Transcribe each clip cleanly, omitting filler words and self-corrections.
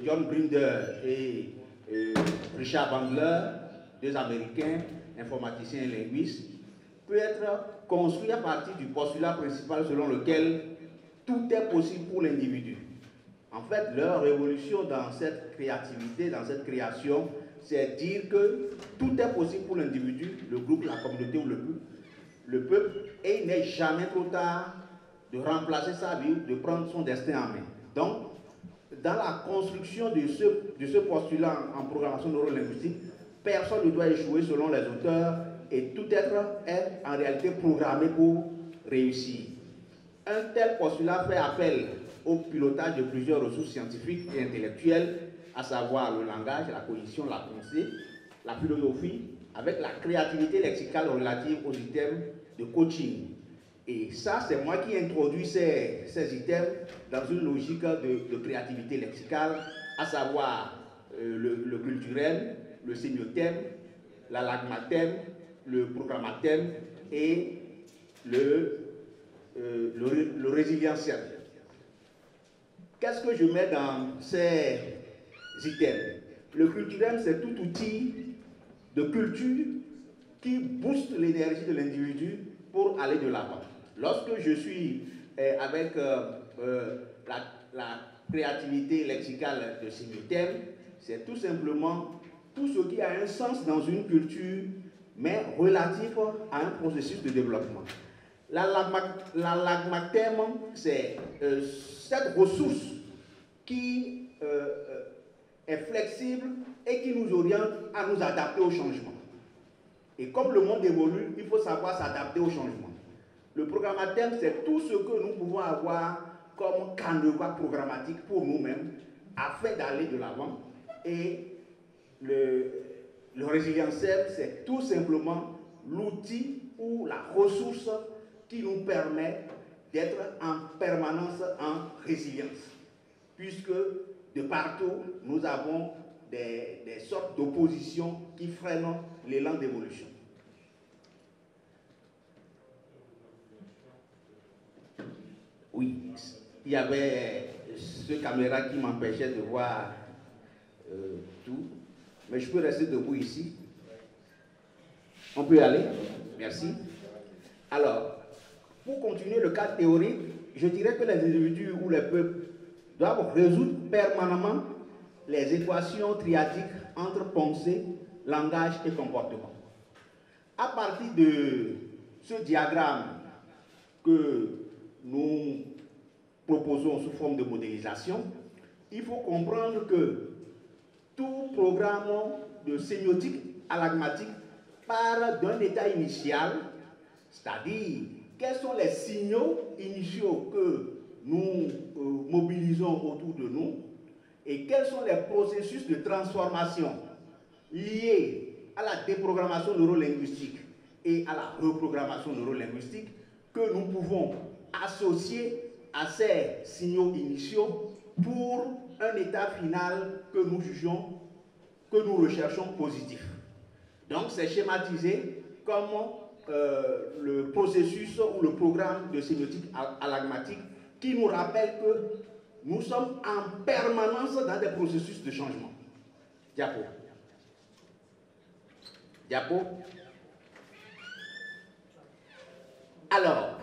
John Grinder et Richard Bandler, deux Américains, informaticiens et linguistes, peut être construit à partir du postulat principal selon lequel tout est possible pour l'individu. En fait, leur révolution dans cette créativité, dans cette création, c'est dire que tout est possible pour l'individu, le groupe, la communauté ou le peuple, et il n'est jamais trop tard de remplacer sa vie, de prendre son destin en main. Donc, dans la construction de ce postulat en programmation neurolinguistique, personne ne doit échouer selon les auteurs et tout être est en réalité programmé pour réussir. Un tel postulat fait appel au pilotage de plusieurs ressources scientifiques et intellectuelles, à savoir le langage, la cognition, la pensée, la philosophie, avec la créativité lexicale relative aux items de coaching. Et ça, c'est moi qui introduis ces items dans une logique de créativité lexicale, à savoir le culturel, le sémiothème, la lagmathème, le programmathème et le résilientiel. Qu'est-ce que je mets dans ces items? Le culturel, c'est tout outil de culture qui booste l'énergie de l'individu pour aller de l'avant. Lorsque je suis avec la créativité lexicale de sémiothème, c'est tout simplement tout ce qui a un sens dans une culture, mais relatif à un processus de développement. La lagmathème, c'est cette ressource qui est flexible et qui nous oriente à nous adapter au changement. Et comme le monde évolue, il faut savoir s'adapter au changement. Le programmathème, c'est tout ce que nous pouvons avoir comme canevas programmatique pour nous-mêmes afin d'aller de l'avant. Et le résilientiel, c'est tout simplement l'outil ou la ressource qui nous permet d'être en permanence en résilience. Puisque de partout, nous avons des sortes d'oppositions qui freinent l'élan d'évolution. Oui, il y avait ce caméra qui m'empêchait de voir tout, mais je peux rester debout ici. On peut y aller? Merci. Alors, pour continuer le cadre théorique, je dirais que les individus ou les peuples doivent résoudre permanemment les équations triadiques entre pensée, langage et comportement. À partir de ce diagramme que nous proposons sous forme de modélisation, il faut comprendre que tout programme de sémiotique alagmatique part d'un état initial, c'est-à-dire quels sont les signaux initiaux que nous mobilisons autour de nous et quels sont les processus de transformation liés à la déprogrammation neurolinguistique et à la reprogrammation neurolinguistique que nous pouvons associer à ces signaux initiaux pour un état final que nous jugeons, que nous recherchons positif. Donc c'est schématisé comme le processus ou le programme de sémiotique alagmatique qui nous rappelle que nous sommes en permanence dans des processus de changement. Diapo. Diapo. Alors,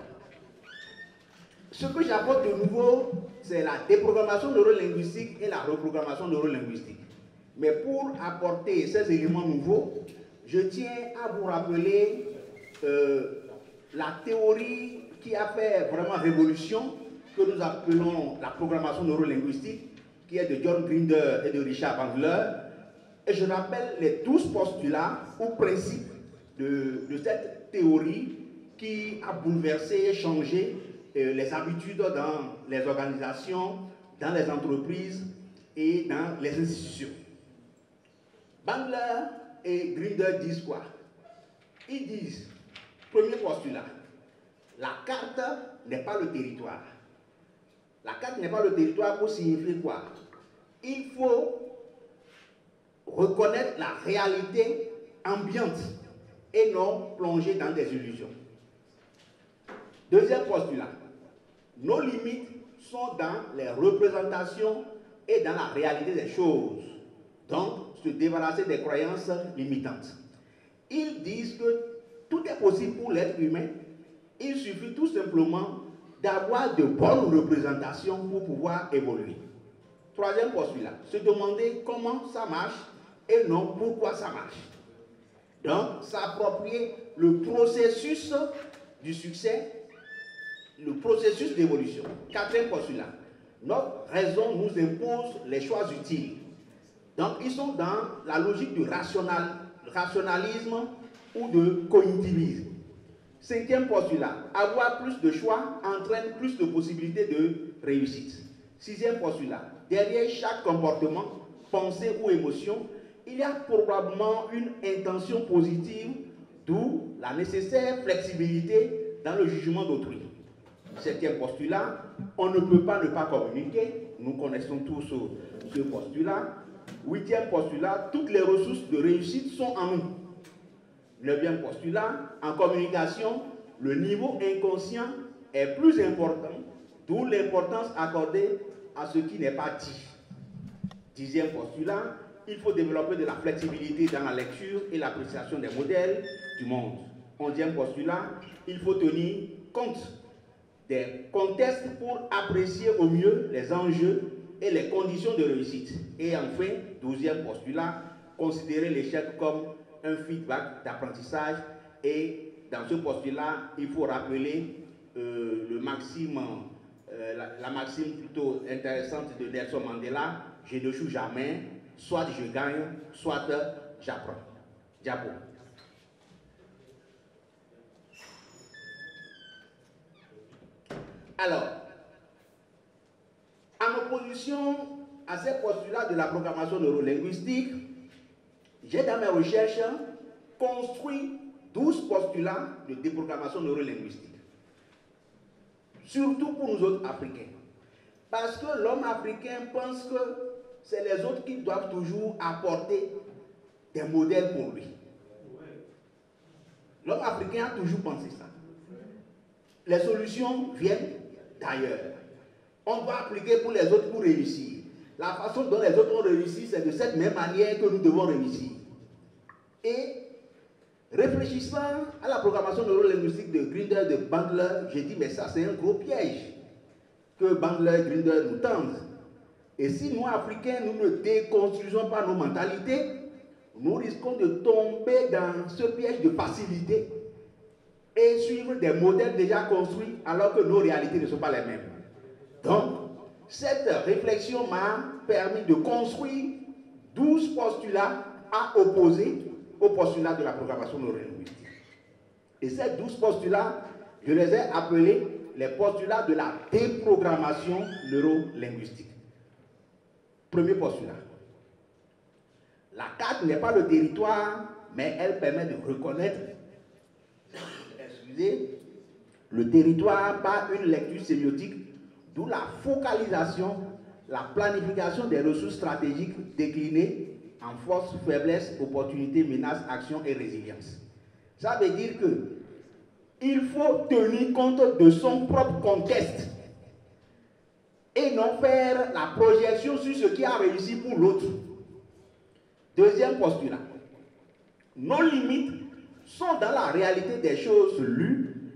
ce que j'apporte de nouveau, c'est la déprogrammation neurolinguistique et la reprogrammation neurolinguistique. Mais pour apporter ces éléments nouveaux, je tiens à vous rappeler la théorie qui a fait vraiment révolution, que nous appelons la programmation neurolinguistique, qui est de John Grinder et de Richard Bandler. Et je rappelle les 12 postulats ou principes de cette théorie qui a bouleversé et changé les habitudes dans les organisations, dans les entreprises et dans les institutions. Bandler et Grinder disent quoi? Ils disent, premier postulat, la carte n'est pas le territoire. La carte n'est pas le territoire pour signifier quoi? Il faut reconnaître la réalité ambiante et non plonger dans des illusions. Deuxième postulat, nos limites sont dans les représentations et dans la réalité des choses. Donc, se débarrasser des croyances limitantes. Ils disent que tout est possible pour l'être humain. Il suffit tout simplement d'avoir de bonnes représentations pour pouvoir évoluer. Troisième postulat, se demander comment ça marche et non pourquoi ça marche. Donc, s'approprier le processus du succès, le processus d'évolution. Quatrième postulat, notre raison nous impose les choix utiles. Donc, ils sont dans la logique du rationalisme ou de cognitivisme. Cinquième postulat, avoir plus de choix entraîne plus de possibilités de réussite. Sixième postulat, derrière chaque comportement, pensée ou émotion, il y a probablement une intention positive, d'où la nécessaire flexibilité dans le jugement d'autrui. Septième postulat, on ne peut pas ne pas communiquer. Nous connaissons tous ce postulat. Huitième postulat, toutes les ressources de réussite sont en nous. Neuvième postulat, en communication, le niveau inconscient est plus important, d'où l'importance accordée à ce qui n'est pas dit. Dixième postulat, il faut développer de la flexibilité dans la lecture et l'appréciation des modèles du monde. Onzième postulat, il faut tenir compte des contextes pour apprécier au mieux les enjeux et les conditions de réussite. Et enfin, douzième postulat, considérer l'échec comme un feedback d'apprentissage. Et dans ce postulat, il faut rappeler la maxime plutôt intéressante de Nelson Mandela: je ne joue jamais, soit je gagne, soit j'apprends. Diapo. Alors, en opposition à ces postulats de la programmation neurolinguistique, j'ai dans mes recherches construit 12 postulats de déprogrammation neurolinguistique. Surtout pour nous autres Africains. Parce que l'homme africain pense que c'est les autres qui doivent toujours apporter des modèles pour lui. L'homme africain a toujours pensé ça. Les solutions viennent d'ailleurs. On doit appliquer pour les autres pour réussir. La façon dont les autres ont réussi, c'est de cette même manière que nous devons réussir. Et réfléchissant à la programmation neurolinguistique de Grinder, de Bandler, j'ai dit, mais ça c'est un gros piège que Bandler, Grinder nous tendent. Et si nous, Africains, nous ne déconstruisons pas nos mentalités, nous risquons de tomber dans ce piège de facilité et suivre des modèles déjà construits alors que nos réalités ne sont pas les mêmes. Donc, cette réflexion m'a permis de construire 12 postulats à opposer aux postulats de la programmation neurolinguistique. Et ces 12 postulats, je les ai appelés les postulats de la déprogrammation neurolinguistique. Premier postulat. La carte n'est pas le territoire, mais elle permet de reconnaître, excusez, le territoire par une lecture sémiotique, d'où la focalisation, la planification des ressources stratégiques déclinées en force, faiblesse, opportunité, menace, action et résilience. Ça veut dire que il faut tenir compte de son propre contexte et non faire la projection sur ce qui a réussi pour l'autre. Deuxième postulat. Nos limites sont dans la réalité des choses lues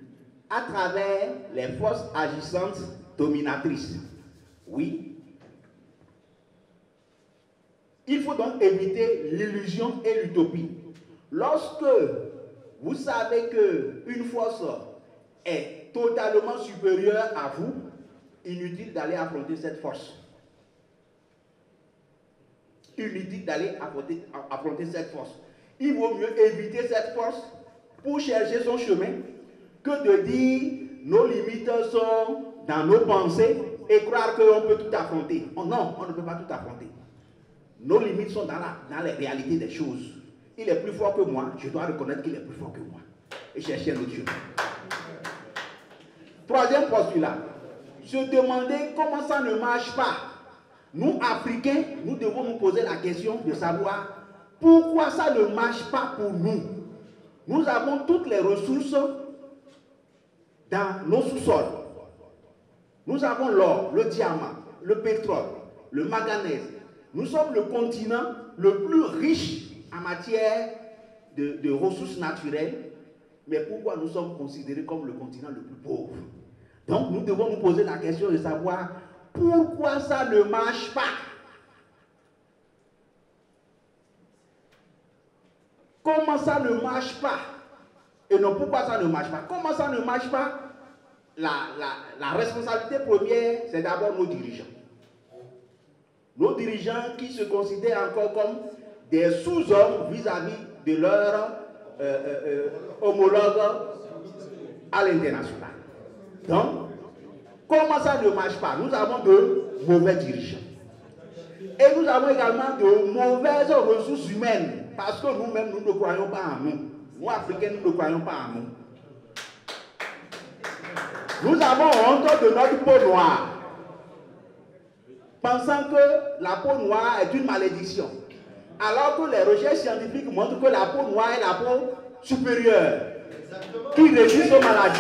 à travers les forces agissantes dominatrices. Oui. Il faut donc éviter l'illusion et l'utopie. Lorsque vous savez qu'une force est totalement supérieure à vous, inutile d'aller affronter cette force. Inutile d'aller affronter cette force. Il vaut mieux éviter cette force pour chercher son chemin que de dire nos limites sont dans nos pensées et croire qu'on peut tout affronter. Oh non, on ne peut pas tout affronter. Nos limites sont dans les réalités des choses. Il est plus fort que moi, je dois reconnaître qu'il est plus fort que moi. Et chercher un autre chemin. Troisième postulat. Se demander comment ça ne marche pas. Nous, Africains, nous devons nous poser la question de savoir pourquoi ça ne marche pas pour nous. Nous avons toutes les ressources dans nos sous-sols. Nous avons l'or, le diamant, le pétrole, le manganèse. Nous sommes le continent le plus riche en matière de ressources naturelles, mais pourquoi nous sommes considérés comme le continent le plus pauvre? Donc nous devons nous poser la question de savoir pourquoi ça ne marche pas. Comment ça ne marche pas? Et non, pourquoi ça ne marche pas? Comment ça ne marche pas? La responsabilité première, c'est d'abord nos dirigeants. Nos dirigeants qui se considèrent encore comme des sous-hommes vis-à-vis de leurs homologues à l'international. Donc, comment ça ne marche pas? Nous avons de mauvais dirigeants. Et nous avons également de mauvaises ressources humaines, parce que nous-mêmes, nous ne croyons pas en nous. Nous, Africains, nous ne croyons pas en nous. Nous avons honte de notre peau noire, pensant que la peau noire est une malédiction, alors que les recherches scientifiques montrent que la peau noire est la peau supérieure, qui résiste aux maladies.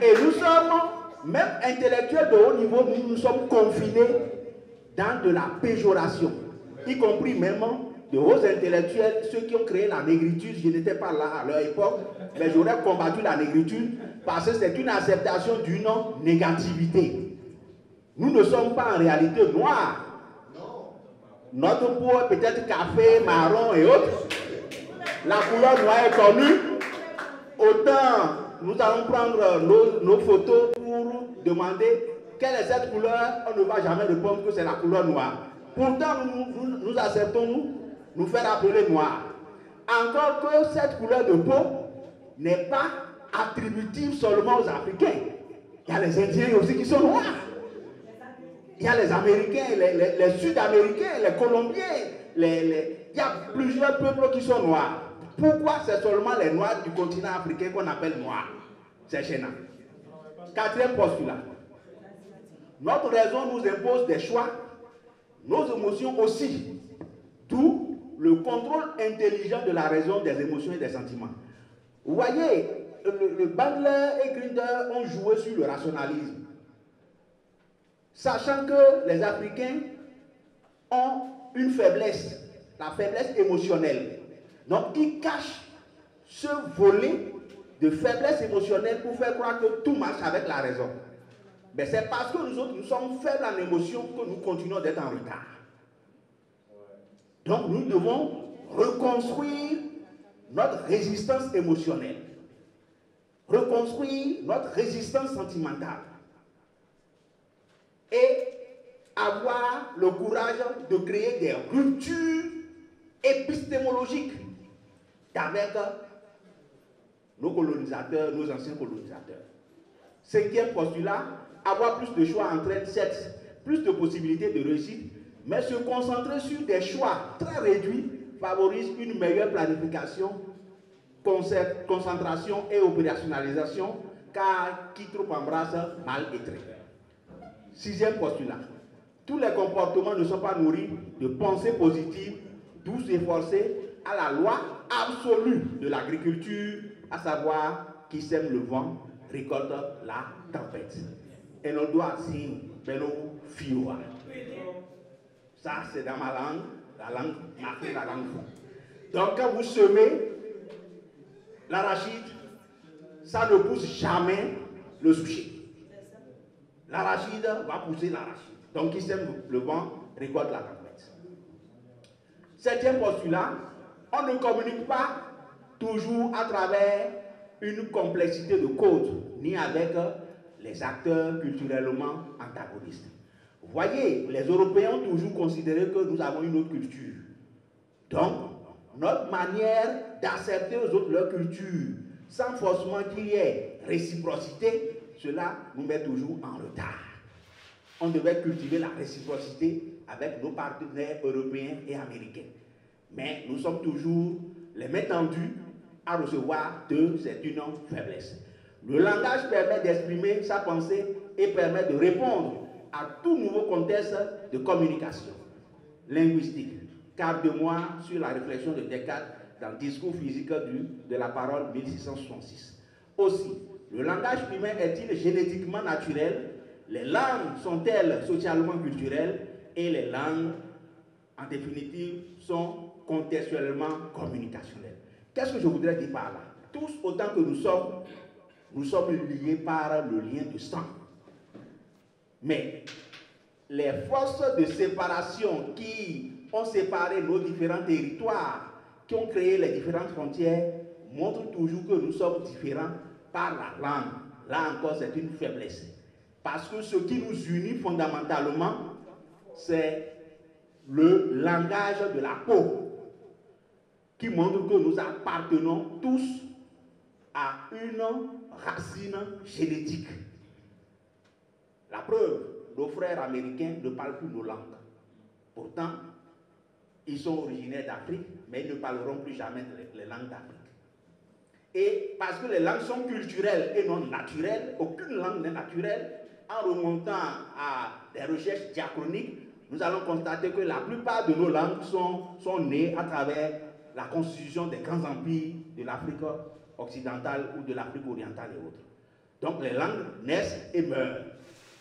Et nous sommes, même intellectuels de haut niveau, nous sommes confinés dans de la péjoration, y compris même de hauts intellectuels, ceux qui ont créé la négritude. Je n'étais pas là à leur époque, mais j'aurais combattu la négritude parce que c'est une acceptation d'une négativité. Nous ne sommes pas en réalité noirs. Notre peau est peut-être café, marron et autres. La couleur noire est connue. Autant nous allons prendre nos photos pour demander quelle est cette couleur. On ne va jamais répondre que c'est la couleur noire. Pourtant, nous acceptons nous faire appeler noir. Encore que cette couleur de peau n'est pas attributive seulement aux Africains. Il y a les Indiens aussi qui sont noirs. Il y a les Américains, les Sud-Américains, les Colombiens. Il y a plusieurs peuples qui sont noirs. Pourquoi c'est seulement les noirs du continent africain qu'on appelle noirs? C'est gênant. Quatrième postulat. Notre raison nous impose des choix, nos émotions aussi. D'où le contrôle intelligent de la raison, des émotions et des sentiments. Vous voyez, le Bandler et Grinder ont joué sur le rationalisme, sachant que les Africains ont une faiblesse, la faiblesse émotionnelle. Donc, ils cachent ce volet de faiblesse émotionnelle pour faire croire que tout marche avec la raison. Mais c'est parce que nous autres, nous sommes faibles en émotion que nous continuons d'être en retard. Donc, nous devons reconstruire notre résistance émotionnelle, reconstruire notre résistance sentimentale et avoir le courage de créer des ruptures épistémologiques avec nos colonisateurs, nos anciens colonisateurs. Cinquième postulat, avoir plus de choix entraîne certes plus de possibilités de réussite, mais se concentrer sur des choix très réduits favorise une meilleure planification, concentration et opérationnalisation, car qui trop embrasse, mal est trait. Sixième postulat, tous les comportements ne sont pas nourris de pensées positives, d'où s'efforcer à la loi absolue de l'agriculture, à savoir qui sème le vent récolte la tempête. Et nous doit signer Beno Fioa. Ça, c'est dans ma langue, la langue marquée, la langue. Donc, quand vous semez l'arachide, ça ne pousse jamais le souchet. L'arachide va pousser l'arachide. Donc, qui sème le vent récolte la tempête. Septième postulat, on ne communique pas toujours à travers une complexité de codes, ni avec les acteurs culturellement antagonistes. Vous voyez, les Européens ont toujours considéré que nous avons une autre culture. Donc, notre manière d'accepter aux autres leur culture, sans forcément qu'il y ait réciprocité, cela nous met toujours en retard. On devait cultiver la réciprocité avec nos partenaires européens et américains. Mais nous sommes toujours les mains tendues à recevoir d'eux, c'est une faiblesse. Le langage permet d'exprimer sa pensée et permet de répondre à tout nouveau contexte de communication linguistique. Quart de mois sur la réflexion de Descartes dans le discours physique de la parole 1666. Aussi, Le langage humain est-il génétiquement naturel? Les langues sont-elles socialement culturelles? Et les langues, en définitive, sont contextuellement communicationnelles. Qu'est-ce que je voudrais dire par là? Tous, autant que nous sommes liés par le lien de sang. Mais les forces de séparation qui ont séparé nos différents territoires, qui ont créé les différentes frontières, montrent toujours que nous sommes différents par la langue. Là encore, c'est une faiblesse. Parce que ce qui nous unit fondamentalement, c'est le langage de la peau, qui montre que nous appartenons tous à une racine génétique. La preuve, nos frères américains ne parlent plus nos langues. Pourtant, ils sont originaires d'Afrique, mais ils ne parleront plus jamais les langues d'Afrique. Et parce que les langues sont culturelles et non naturelles, aucune langue n'est naturelle, en remontant à des recherches diachroniques, nous allons constater que la plupart de nos langues sont nées à travers la constitution des grands empires de l'Afrique occidentale ou de l'Afrique orientale et autres. Donc les langues naissent et meurent.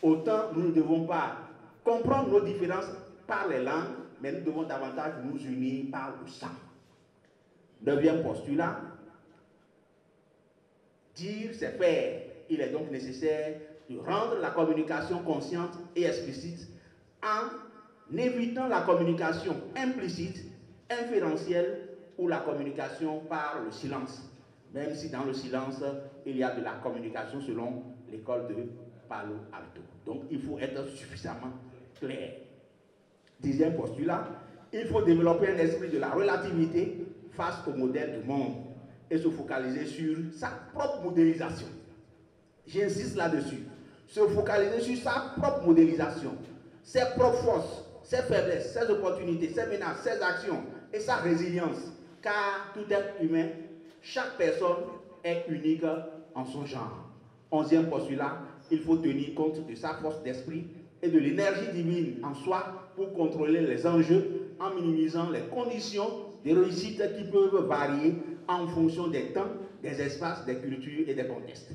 Autant nous ne devons pas comprendre nos différences par les langues, mais nous devons davantage nous unir par le sang. 9e postulat, dire c'est faire. Il est donc nécessaire de rendre la communication consciente et explicite en évitant la communication implicite, inférentielle ou la communication par le silence. Même si dans le silence, il y a de la communication selon l'école de Palo Alto. Donc il faut être suffisamment clair. 10e postulat, il faut développer un esprit de la relativité face au modèle du monde et se focaliser sur sa propre modélisation. J'insiste là-dessus. Se focaliser sur sa propre modélisation, ses propres forces, ses faiblesses, ses opportunités, ses menaces, ses actions et sa résilience. Car tout être humain, chaque personne est unique en son genre. 11e postulat, il faut tenir compte de sa force d'esprit et de l'énergie divine en soi pour contrôler les enjeux en minimisant les conditions de réussite qui peuvent varier en fonction des temps, des espaces, des cultures et des contextes.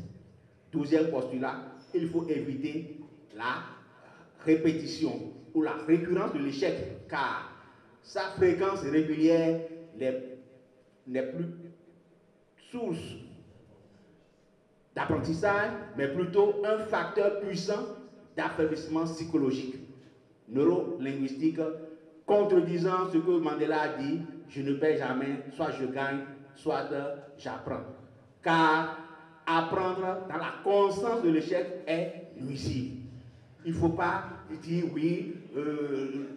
12e postulat, il faut éviter la répétition ou la récurrence de l'échec, car sa fréquence régulière n'est plus source d'apprentissage, mais plutôt un facteur puissant d'affaiblissement psychologique, neurolinguistique, contredisant ce que Mandela a dit, je ne perds jamais, soit je gagne, soit j'apprends. Car apprendre dans la constance de l'échec est nuisible. Il ne faut pas dire oui,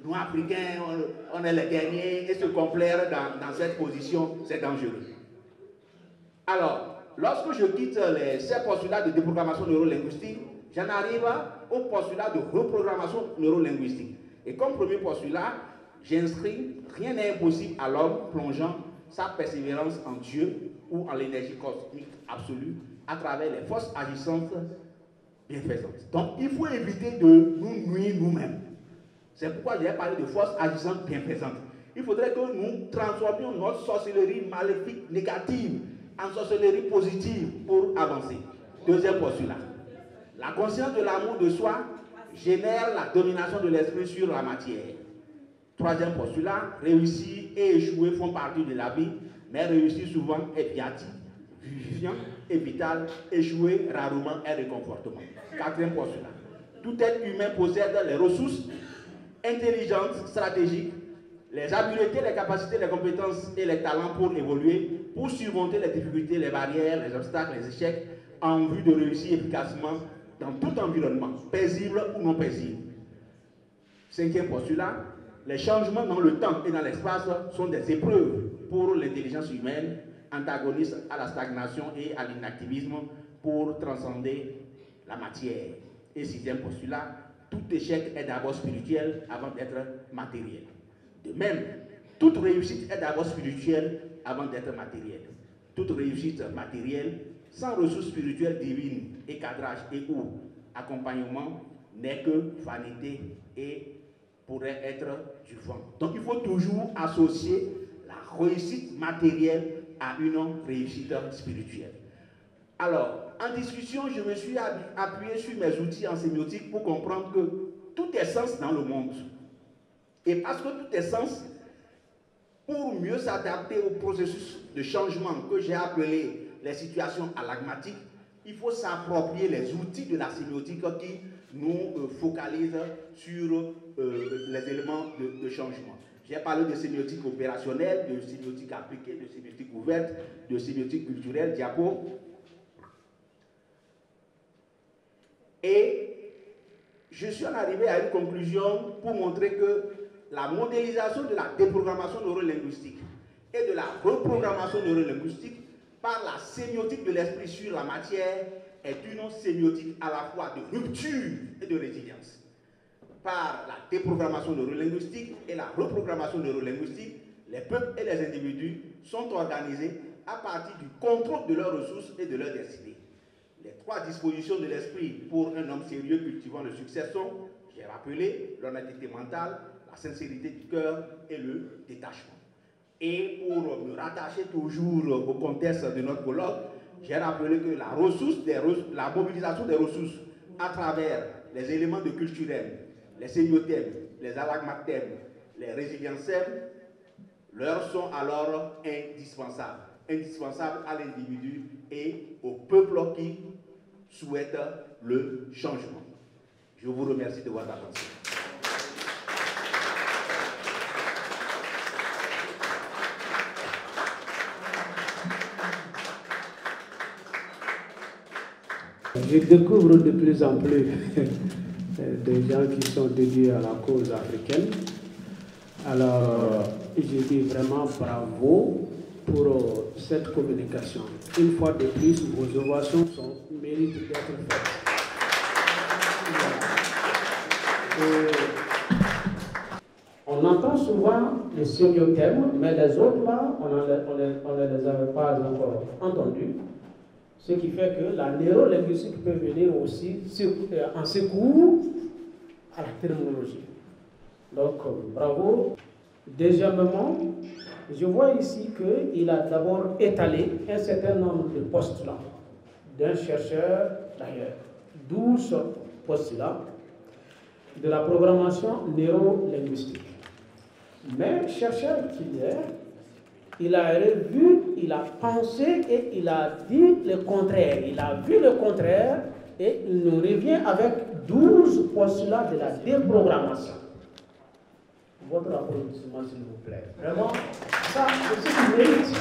nous Africains, on est les derniers et se complaire dans cette position, c'est dangereux. Alors, lorsque je quitte ces postulats de déprogrammation neurolinguistique, j'en arrive au postulat de reprogrammation neurolinguistique. Et comme premier postulat, j'inscris rien n'est impossible à l'homme plongeant sa persévérance en Dieu ou en l'énergie cosmique absolue à travers les forces agissantes bienfaisantes. Donc, il faut éviter de nous nuire nous-mêmes. C'est pourquoi j'ai parlé de forces agissantes bienfaisantes. Il faudrait que nous transformions notre sorcellerie maléfique négative en sorcellerie positive pour avancer. 2e postulat. La conscience de l'amour de soi génère la domination de l'esprit sur la matière. 3e postulat, réussir et échouer font partie de la vie, mais réussir souvent est vivifiant et vital, échouer rarement est réconfortement. 4e postulat, tout être humain possède les ressources intelligentes, stratégiques, les habiletés, les capacités, les compétences et les talents pour évoluer, pour surmonter les difficultés, les barrières, les obstacles, les échecs, en vue de réussir efficacement dans tout environnement, paisible ou non paisible. 5e postulat, les changements dans le temps et dans l'espace sont des épreuves pour l'intelligence humaine, antagonistes à la stagnation et à l'inactivisme pour transcender la matière. Et 6e postulat, tout échec est d'abord spirituel avant d'être matériel. De même, toute réussite est d'abord spirituelle avant d'être matérielle. Toute réussite matérielle, sans ressources spirituelles divines et cadrage et ou accompagnement, n'est que vanité et pourrait être du vent. Donc il faut toujours associer la réussite matérielle à une réussite spirituelle. Alors, en discussion, je me suis appuyé sur mes outils en sémiotique pour comprendre que tout est sens dans le monde. Et parce que tout est sens, pour mieux s'adapter au processus de changement que j'ai appelé les situations alagmatiques, il faut s'approprier les outils de la sémiotique qui nous focalisent sur les éléments de changement. J'ai parlé de sémiotique opérationnelle, de sémiotique appliquée, de sémiotique ouverte, de sémiotique culturelle, diapo. Et je suis arrivé à une conclusion pour montrer que la modélisation de la déprogrammation neurolinguistique et de la reprogrammation neurolinguistique par la sémiotique de l'esprit sur la matière est une sémiotique à la fois de rupture et de résilience. Par la déprogrammation neurolinguistique et la reprogrammation neurolinguistique, les peuples et les individus sont organisés à partir du contrôle de leurs ressources et de leur destinée. Les trois dispositions de l'esprit pour un homme sérieux cultivant le succès sont, j'ai rappelé, l'honnêteté mentale, la sincérité du cœur et le détachement. Et pour me rattacher toujours au contexte de notre colloque, j'ai rappelé que la mobilisation des ressources à travers les éléments de culturel, les sémiothèmes, les alagmathèmes, les résilienthèmes, leur sont alors indispensables. Indispensables à l'individu et au peuple qui souhaite le changement. Je vous remercie de votre attention. Je découvre de plus en plus des gens qui sont dédiés à la cause africaine. Alors, je dis vraiment bravo pour cette communication. Une fois de plus, vos ovations méritent d'être faites. On entend souvent les sémiothèmes, mais les autres là, on ne les avait pas encore entendus. Ce qui fait que la neurolinguistique peut venir aussi en secours à la terminologie. Donc, bravo. Deuxièmement, je vois ici qu'il a d'abord étalé un certain nombre de postulats d'un chercheur d'ailleurs, 12 postulats de la programmation neurolinguistique. Mais chercheur qu'il est, il a revu, il a pensé et il a dit le contraire. Il a vu le contraire et il nous revient avec 12 postulats de la déprogrammation. Votre applaudissement, s'il vous plaît. Vraiment, ça, c'est ce qui mérite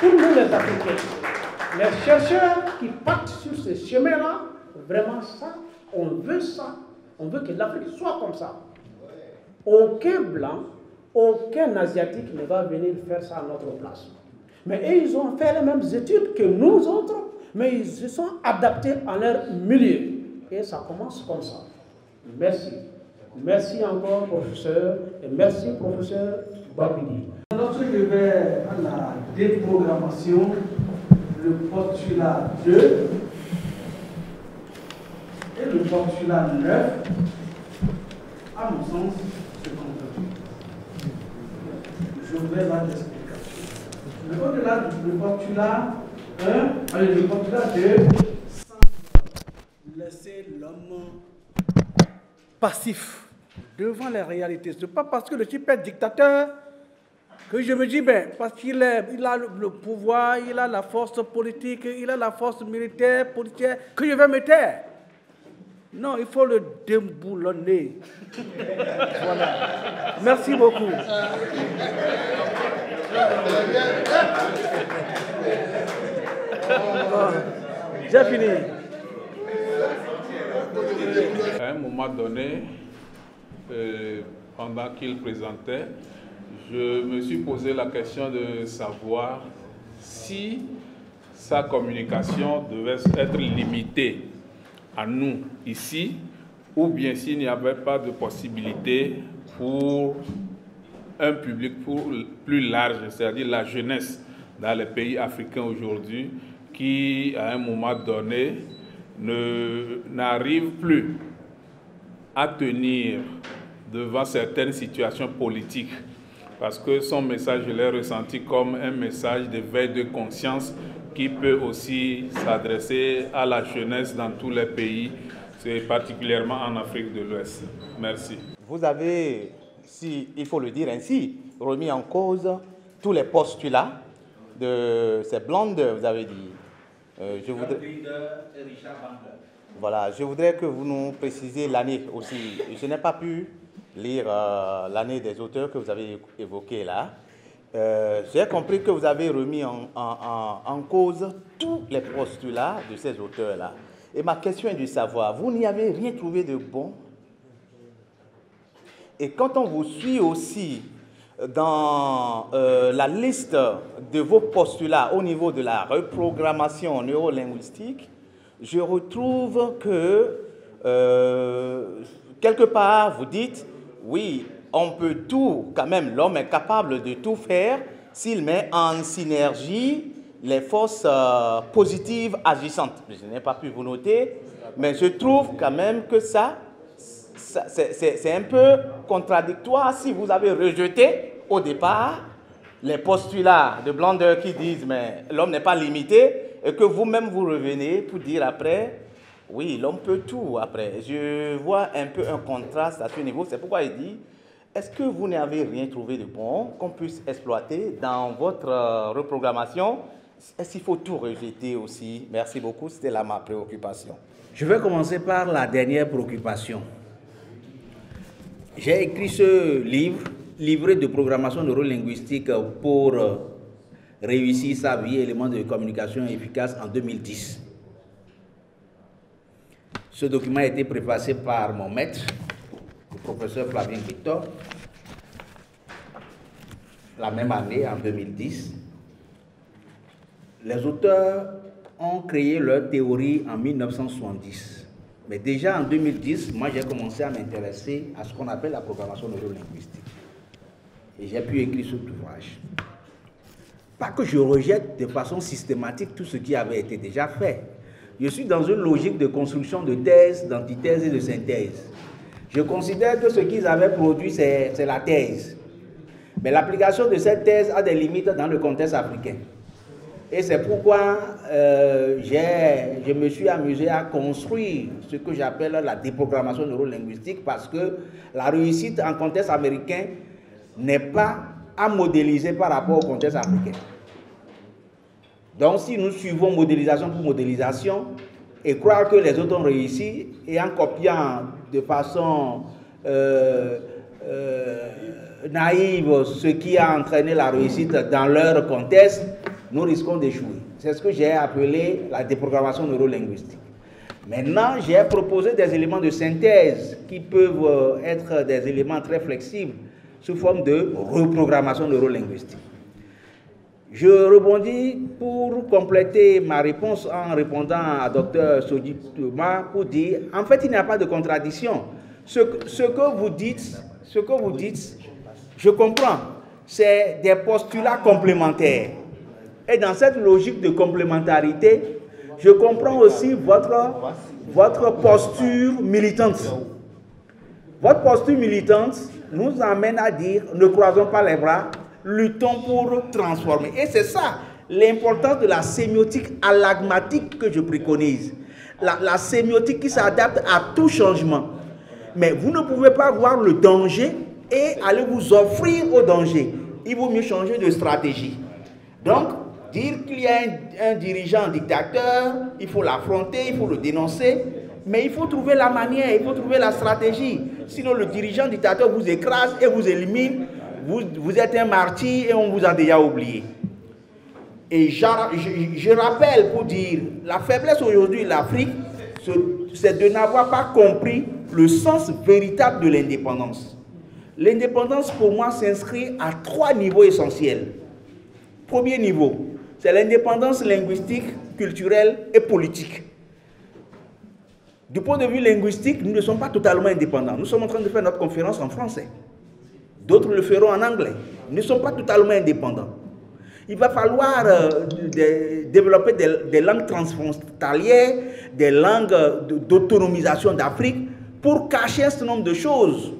pour nous les Africains. Les chercheurs qui partent sur ce chemin-là, vraiment ça, on veut ça. On veut que l'Afrique soit comme ça. Aucun blanc, aucun asiatique ne va venir faire ça à notre place. Mais eux, ils ont fait les mêmes études que nous autres, mais ils se sont adaptés à leur milieu. Et ça commence comme ça. Merci. Merci encore, professeur, et merci, professeur Babidi. Lorsque je vais à la déprogrammation, le postulat 2 et le postulat 9, à mon sens, se contredisent. Je voudrais la l'explication. Mais au-delà du postulat 1, le postulat 2, sans laisser l'homme passif devant les réalités. Ce n'est pas parce que le type est dictateur que je me dis, ben, parce qu'il a le pouvoir, il a la force politique, il a la force militaire, policière, que je vais me taire. Non, il faut le déboulonner. Voilà. Merci beaucoup. J'ai fini. À un moment donné, pendant qu'il présentait, je me suis posé la question de savoir si sa communication devait être limitée à nous ici, ou bien s'il n'y avait pas de possibilité pour un public plus large, c'est-à-dire la jeunesse dans les pays africains aujourd'hui, qui à un moment donné n'arrive plus à tenir devant certaines situations politiques, parce que son message, je l'ai ressenti comme un message d'éveil de conscience qui peut aussi s'adresser à la jeunesse dans tous les pays, c'est particulièrement en Afrique de l'Ouest. Merci. Vous avez, si il faut le dire ainsi, remis en cause tous les postulats de ces blondes, vous avez dit. Voilà, je voudrais que vous nous précisiez l'année aussi. Je n'ai pas pu lire l'année des auteurs que vous avez évoqués là. J'ai compris que vous avez remis en cause tous les postulats de ces auteurs-là. Et ma question est de savoir, vous n'y avez rien trouvé de bon? Et quand on vous suit aussi dans la liste de vos postulats au niveau de la reprogrammation neurolinguistique, je retrouve que quelque part vous dites, oui, on peut tout, quand même, l'homme est capable de tout faire s'il met en synergie les forces positives agissantes. Je n'ai pas pu vous noter, mais je trouve quand même que ça c'est un peu contradictoire si vous avez rejeté au départ les postulats de Blonder qui disent mais l'homme n'est pas limité et que vous-même vous revenez pour dire après oui, l'homme peut tout après. Je vois un peu un contraste à ce niveau. C'est pourquoi il dit est-ce que vous n'avez rien trouvé de bon qu'on puisse exploiter dans votre reprogrammation? Est-ce qu'il faut tout rejeter aussi? Merci beaucoup, c'était là ma préoccupation. Je vais commencer par la dernière préoccupation. J'ai écrit ce livre, livret de programmation neurolinguistique pour réussir sa vie, éléments de communication efficace en 2010. Ce document a été préfacé par mon maître, le professeur Flavien Victor, la même année, en 2010. Les auteurs ont créé leur théorie en 1970. Mais déjà en 2010, moi j'ai commencé à m'intéresser à ce qu'on appelle la programmation neurolinguistique. Et j'ai pu écrire cet ouvrage. Pas que je rejette de façon systématique tout ce qui avait été déjà fait. Je suis dans une logique de construction de thèse, d'antithèse et de synthèse. Je considère que ce qu'ils avaient produit, c'est la thèse. Mais l'application de cette thèse a des limites dans le contexte africain. Et c'est pourquoi je me suis amusé à construire ce que j'appelle la déprogrammation neurolinguistique, parce que la réussite en contexte américain n'est pas à modéliser par rapport au contexte africain. Donc si nous suivons modélisation pour modélisation et croire que les autres ont réussi, et en copiant de façon naïve ce qui a entraîné la réussite dans leur contexte, nous risquons d'échouer. C'est ce que j'ai appelé la déprogrammation neurolinguistique. Maintenant, j'ai proposé des éléments de synthèse qui peuvent être des éléments très flexibles sous forme de reprogrammation neurolinguistique. Je rebondis pour compléter ma réponse en répondant à Dr Sodji Thomas pour dire, en fait, il n'y a pas de contradiction. Ce que vous dites, je comprends, c'est des postulats complémentaires. Et dans cette logique de complémentarité, je comprends aussi votre posture militante. Votre posture militante nous amène à dire, ne croisons pas les bras, luttons pour transformer. Et c'est ça l'importance de la sémiotique alagmatique que je préconise. La sémiotique qui s'adapte à tout changement. Mais vous ne pouvez pas voir le danger et aller vous offrir au danger. Il vaut mieux changer de stratégie. Donc, dire qu'il y a un dirigeant dictateur, il faut l'affronter, il faut le dénoncer, mais il faut trouver la manière, il faut trouver la stratégie. Sinon, le dirigeant dictateur vous écrase et vous élimine, vous êtes un martyr et on vous a déjà oublié. Et je rappelle pour dire, la faiblesse aujourd'hui de l'Afrique, c'est de n'avoir pas compris le sens véritable de l'indépendance. L'indépendance, pour moi, s'inscrit à 3 niveaux essentiels. Premier niveau, c'est l'indépendance linguistique, culturelle et politique. Du point de vue linguistique, nous ne sommes pas totalement indépendants. Nous sommes en train de faire notre conférence en français. D'autres le feront en anglais. Nous ne sommes pas totalement indépendants. Il va falloir développer des langues transfrontalières, des langues d'autonomisation d'Afrique pour cacher un certain nombre de choses